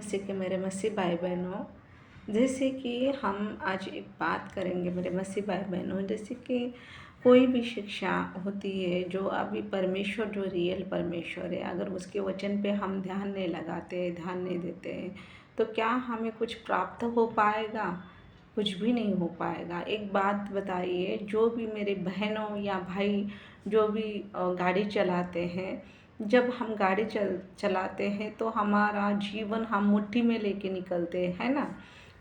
मसीह के मेरे मसीह भाई बहनों, जैसे कि हम आज एक बात करेंगे मेरे मसीह भाई बहनों। जैसे कि कोई भी शिक्षा होती है, जो अभी परमेश्वर जो रियल परमेश्वर है, अगर उसके वचन पे हम ध्यान नहीं लगाते, ध्यान नहीं देते हैं, तो क्या हमें कुछ प्राप्त हो पाएगा? कुछ भी नहीं हो पाएगा। एक बात बताइए, जो भी मेरे बहनों या भाई जो भी गाड़ी चलाते हैं, जब हम गाड़ी चलाते हैं तो हमारा जीवन हम मुट्ठी में लेके निकलते हैं, है ना?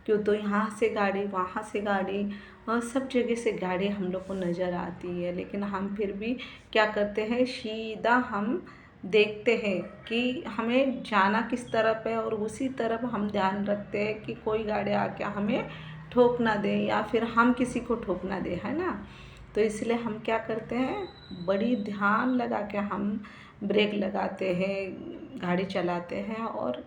क्यों तो यहाँ से गाड़ी, वहाँ से गाड़ी, सब जगह से गाड़ी हम लोग को नज़र आती है, लेकिन हम फिर भी क्या करते हैं, सीधा हम देखते हैं कि हमें जाना किस तरफ है, और उसी तरफ हम ध्यान रखते हैं कि कोई गाड़ी आके हमें ठोक ना दे या फिर हम किसी को ठोक ना दे, है ना? तो इसलिए हम क्या करते हैं, बड़ी ध्यान लगा के हम ब्रेक लगाते हैं, गाड़ी चलाते हैं, और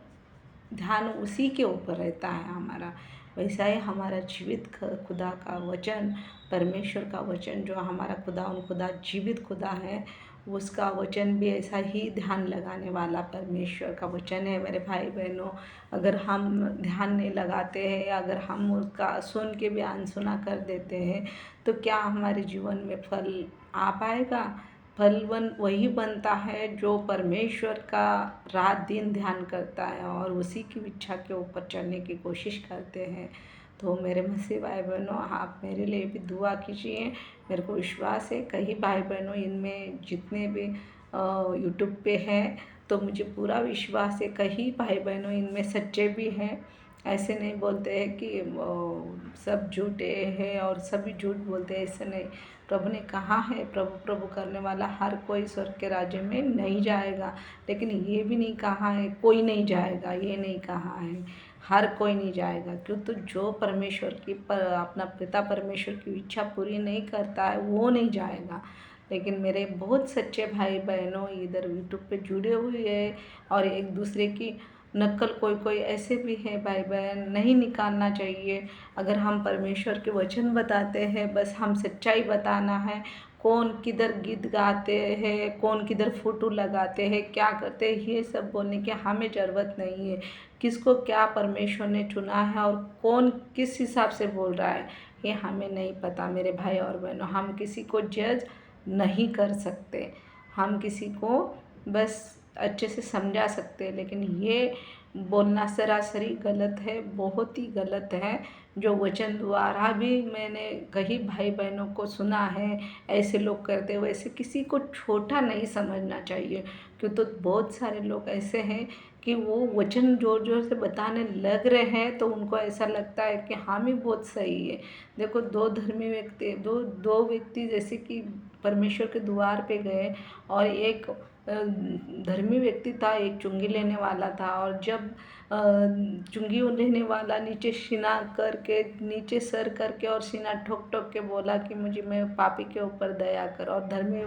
ध्यान उसी के ऊपर रहता है हमारा। वैसा ही हमारा जीवित खुदा का वचन, परमेश्वर का वचन, जो हमारा खुदा जीवित खुदा है, उसका वचन भी ऐसा ही ध्यान लगाने वाला परमेश्वर का वचन है मेरे भाई बहनों। अगर हम ध्यान नहीं लगाते हैं, अगर हम उसका सुन के भी अनसुना कर देते हैं, तो क्या हमारे जीवन में फल आ पाएगा? फलवन वही बनता है जो परमेश्वर का रात दिन ध्यान करता है और उसी की इच्छा के ऊपर चलने की कोशिश करते हैं। तो मेरे मसीह भाई बहनों, आप मेरे लिए भी दुआ कीजिए। मेरे को विश्वास है कई भाई बहनों इनमें जितने भी यूट्यूब पे हैं, तो मुझे पूरा विश्वास है कई भाई बहनों इनमें सच्चे भी हैं। ऐसे नहीं बोलते हैं कि सब झूठे हैं और सभी झूठ बोलते हैं, ऐसे नहीं। प्रभु ने कहा है, प्रभु प्रभु करने वाला हर कोई स्वर्ग के राज्य में नहीं जाएगा। लेकिन ये भी नहीं कहा है कोई नहीं जाएगा, ये नहीं कहा है हर कोई नहीं जाएगा। क्यों तो जो परमेश्वर की अपना पिता परमेश्वर की इच्छा पूरी नहीं करता है, वो नहीं जाएगा। लेकिन मेरे बहुत सच्चे भाई बहनों इधर यूट्यूब पे जुड़े हुए हैं, और एक दूसरे की नकल कोई कोई ऐसे भी हैं भाई बहन, नहीं निकालना चाहिए। अगर हम परमेश्वर के वचन बताते हैं, बस हम सच्चाई बताना है। कौन किधर गीत गाते हैं, कौन किधर फोटो लगाते हैं, क्या करते हैं, ये सब बोलने की हमें ज़रूरत नहीं है। किसको क्या परमेश्वर ने चुना है और कौन किस हिसाब से बोल रहा है, ये हमें नहीं पता मेरे भाई और बहनों। हम किसी को जज नहीं कर सकते, हम किसी को बस अच्छे से समझा सकते हैं, लेकिन ये बोलना सरासरी गलत है, बहुत ही गलत है। जो वचन द्वारा भी मैंने कई भाई बहनों को सुना है, ऐसे लोग करते, वैसे किसी को छोटा नहीं समझना चाहिए। क्यों तो बहुत सारे लोग ऐसे हैं कि वो वचन ज़ोर ज़ोर से बताने लग रहे हैं, तो उनको ऐसा लगता है कि हम ही बहुत सही है। देखो, दो धर्मी व्यक्ति, दो दो व्यक्ति जैसे कि परमेश्वर के द्वार पे गए, और एक धर्मी व्यक्ति था, एक चुंगी लेने वाला था। और जब चुंगी लेने वाला नीचे सीना करके, नीचे सर करके और सीना ठोक ठोक के बोला कि मुझे, मैं पापी के ऊपर दया कर, और धर्मी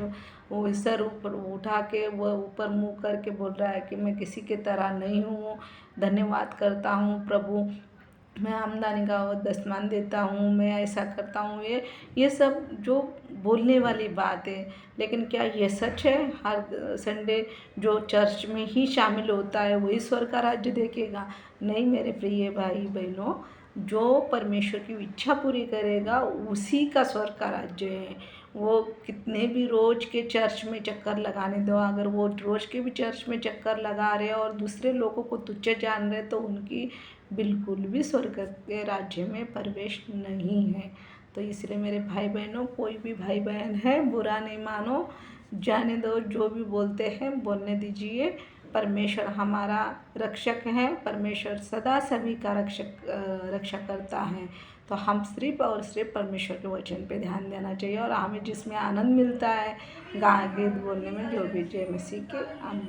वो सर ऊपर उठा के वो ऊपर मुँह करके बोल रहा है कि मैं किसी के तरह नहीं हूँ, धन्यवाद करता हूँ प्रभु, मैं आमदनी का दशमान देता हूँ, मैं ऐसा करता हूँ। ये सब जो बोलने वाली बात है, लेकिन क्या ये सच है? हर संडे जो चर्च में ही शामिल होता है वही स्वर्ग का राज्य देखेगा? नहीं मेरे प्रिय भाई बहनों, जो परमेश्वर की इच्छा पूरी करेगा उसी का स्वर्ग का राज्य है। वो कितने भी रोज के चर्च में चक्कर लगाने दो, अगर वो रोज के भी चर्च में चक्कर लगा रहे और दूसरे लोगों को तुच्छ जान रहे, तो उनकी बिल्कुल भी स्वर्ग के राज्य में प्रवेश नहीं है। तो इसलिए मेरे भाई बहनों, कोई भी भाई बहन है, बुरा नहीं मानो, जाने दो, जो भी बोलते हैं बोलने दीजिए। परमेश्वर हमारा रक्षक है, परमेश्वर सदा सभी का रक्षा करता है। तो हम सिर्फ और सिर्फ परमेश्वर के वचन पे ध्यान देना चाहिए, और हमें जिसमें आनंद मिलता है गीत बोलने में, जो भी जय मसीह के आमीन।